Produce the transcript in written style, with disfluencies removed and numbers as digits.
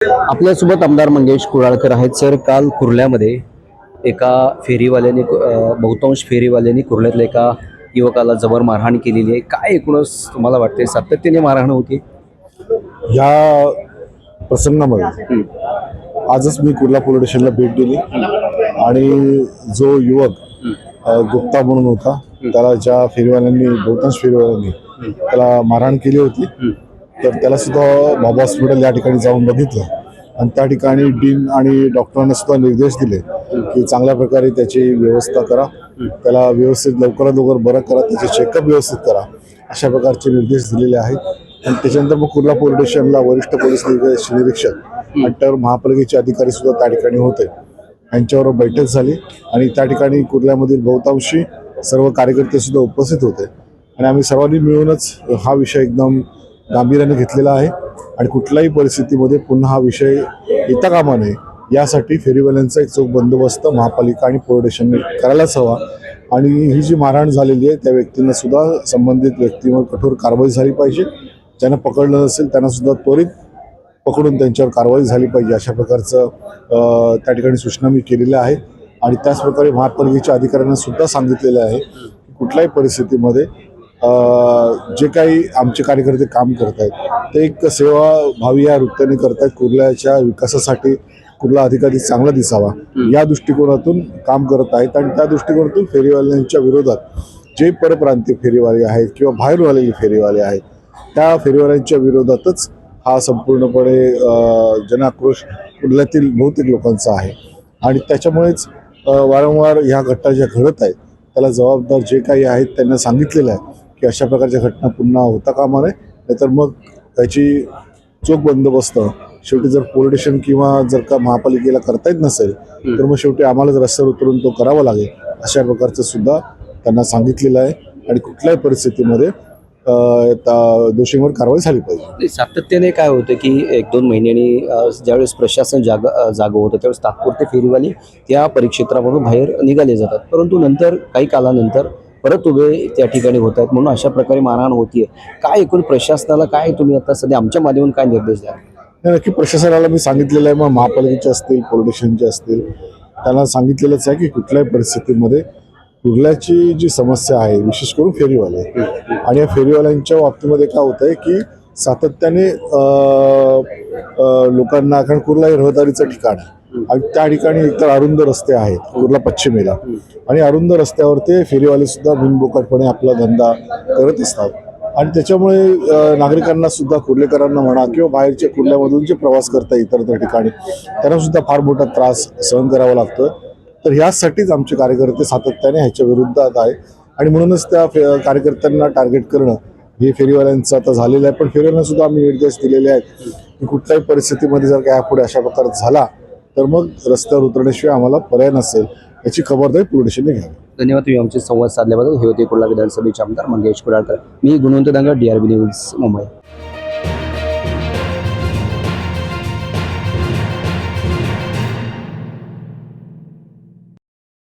आपल्यासोबत आमदार मंगेश कुडाळकर आहेत. सर, काल कुर्ल्यामध्ये एका फेरीवाल्याने बहुतांश फेरीवाल्यांनी कुर्ल्यातल्या एका युवकाला जबर मारहाण केलेली आहे. काय एकूणच तुम्हाला वाटते, सातत्याने मारहाण होती? या प्रसंगामध्ये आजच मी कुर्ला पोलीस स्टेशनला भेट दिली आणि जो युवक गुप्ता म्हणून होता, त्याला ज्या फेरीवाल्यांनी बहुतांश फेरीवाल्यांनी त्याला मारहाण केली होती, तर त्याला सुद्धा बाबा हॉस्पिटल या ठिकाणी जाऊन बघितलं आणि त्या ठिकाणी डीन आणि डॉक्टरांना सुद्धा निर्देश दिले की चांगल्या प्रकारे त्याची व्यवस्था करा, त्याला व्यवस्थित लवकरात लवकर बरं करा, त्याचे चेकअप व्यवस्थित करा, अशा प्रकारचे निर्देश दिलेले आहेत. आणि त्याच्यानंतर मग कुर्ला पोलीस स्टेशनला वरिष्ठ पोलीस निरीक्षक आणि तर महापालिकेचे अधिकारी सुद्धा त्या ठिकाणी होते. यांच्यावर बैठक झाली आणि त्या ठिकाणी कुर्ल्यामधील बहुतांशी सर्व कार्यकर्ते सुद्धा उपस्थित होते आणि आम्ही सर्वांनी मिळूनच हा विषय एकदम गांभीर्याने घेतलेला आहे आणि कुठल्याही परिस्थितीमध्ये पुन्हा हा विषय येता कामा नये यासाठी फेरीवाल्यांचा एक चोख बंदोबस्त महापालिका आणि पोलीस स्टेशनने करायलाच हवा. आणि ही जी मारहाण झालेली आहे त्या व्यक्तींना सुद्धा संबंधित व्यक्तींवर कठोर कारवाई झाली पाहिजे. ज्यांना पकडलं नसेल त्यांना सुद्धा त्वरित पकडून त्यांच्यावर कारवाई झाली पाहिजे, अशा प्रकारचं त्या ठिकाणी सूचना मी केलेल्या आहेत. आणि त्याचप्रकारे महापालिकेच्या अधिकाऱ्यांना सुद्धा सांगितलेलं आहे की कुठल्याही परिस्थितीमध्ये जे काही आमचे कार्यकर्ते काम करत आहेत ते एक सेवाभावी या वृत्तीने करत आहेत. कुर्ल्याच्या विकासासाठी कुर्ला अधिकारी चांगला दिसावा या दृष्टिकोनातून काम करत आहेत आणि त्या दृष्टिकोनातून फेरीवाल्यांच्या विरोधात जे परप्रांतीय फेरीवाले आहेत किंवा बाहेरून आलेले फेरीवाले आहेत त्या फेरीवाल्यांच्या विरोधातच हा संपूर्णपणे जनाक्रोश कुर्ल्यातील बहुतेक लोकांचा आहे. आणि त्याच्यामुळेच वारंवार ह्या घटना ज्या घडत आहेत त्याला जबाबदार जे काही आहेत त्यांना सांगितलेलं आहे की अशा प्रकारच्या घटना पुन्हा होता कामा नये, नाहीतर मग त्याची चोख बंदोबस्त शेवटी जर पोलीस स्टेशन किंवा जर का महापालिकेला करता येत नसेल तर मग शेवटी आम्हालाच रस्त्यावर उतरून तो करावा लागेल, अशा प्रकारचं सुद्धा त्यांना सांगितलेलं आहे. आणि कुठल्याही परिस्थितीमध्ये दोषींवर कारवाई झाली पाहिजे. सातत्याने काय होतं की 1-2 महिन्यांनी ज्यावेळेस प्रशासन जागं होतं त्यावेळेस तात्पुरते फेरीवाले त्या परिक्षेत्रामधून बाहेर निघाले जातात, परंतु नंतर काही कालानंतर परत उभे त्या ठिकाणी होत आहेत, म्हणून अशा प्रकारे मारहाण होतीये. काय एकूण प्रशासनाला काय तुम्ही आता सध्या आमच्या माध्यमातून काय निर्देश द्या? नक्की प्रशासनाला मी सांगितलेलं आहे, मग महापालिकेचे असतील पोलीस स्टेशनचे असतील त्यांना सांगितलेलंच आहे की कुठल्याही परिस्थितीमध्ये कुर्ल्याची जी समस्या आहे विशेष करून फेरीवाले आणि या फेरीवाल्यांच्या बाबतीमध्ये काय होत आहे की सातत्याने लोकांना, कारण कुर्ला हे रहदारीचं ठिकाण आहे आणि त्या ठिकाणी एकतर अरुंद रस्ते आहेत कुर्ला पश्चिमेला आणि अरुंद रस्त्यावर ते फेरीवाले सुद्धा बिनबोकाटपणे आपला धंदा करत असतात आणि त्याच्यामुळे नागरिकांना सुद्धा, कुर्लेकरांना म्हणा किंवा बाहेरचे कुर्ल्यामधून जे प्रवास करतात इतर ठिकाणी त्यांना सुद्धा फार मोठा त्रास सहन करावा लागतो. तर ह्यासाठीच आमचे कार्यकर्ते सातत्याने ह्याच्या विरोधात आहे आणि म्हणूनच त्या कार्यकर्त्यांना टार्गेट करणं हे फेरीवाल्यांचं आता झालेलं आहे. पण फेरीवाल्यांना सुद्धा आम्ही निर्देश दिलेले आहेत की कुठल्याही परिस्थितीमध्ये जर काय पुढे अशा प्रकार झाला तर मग रस्त्यावर उतरण्याशिवाय आम्हाला पर्याय नसेल, याची खबरदारी पोलीस स्टेशनने घ्यावी. धन्यवाद तुम्ही आमचे संवाद साधल्याबद्दल. हे होते कुर्ला विधानसभेचे आमदार मंगेश कुडाळकर. मी गुणवंत दांगा, DRB न्यूज, मुंबई.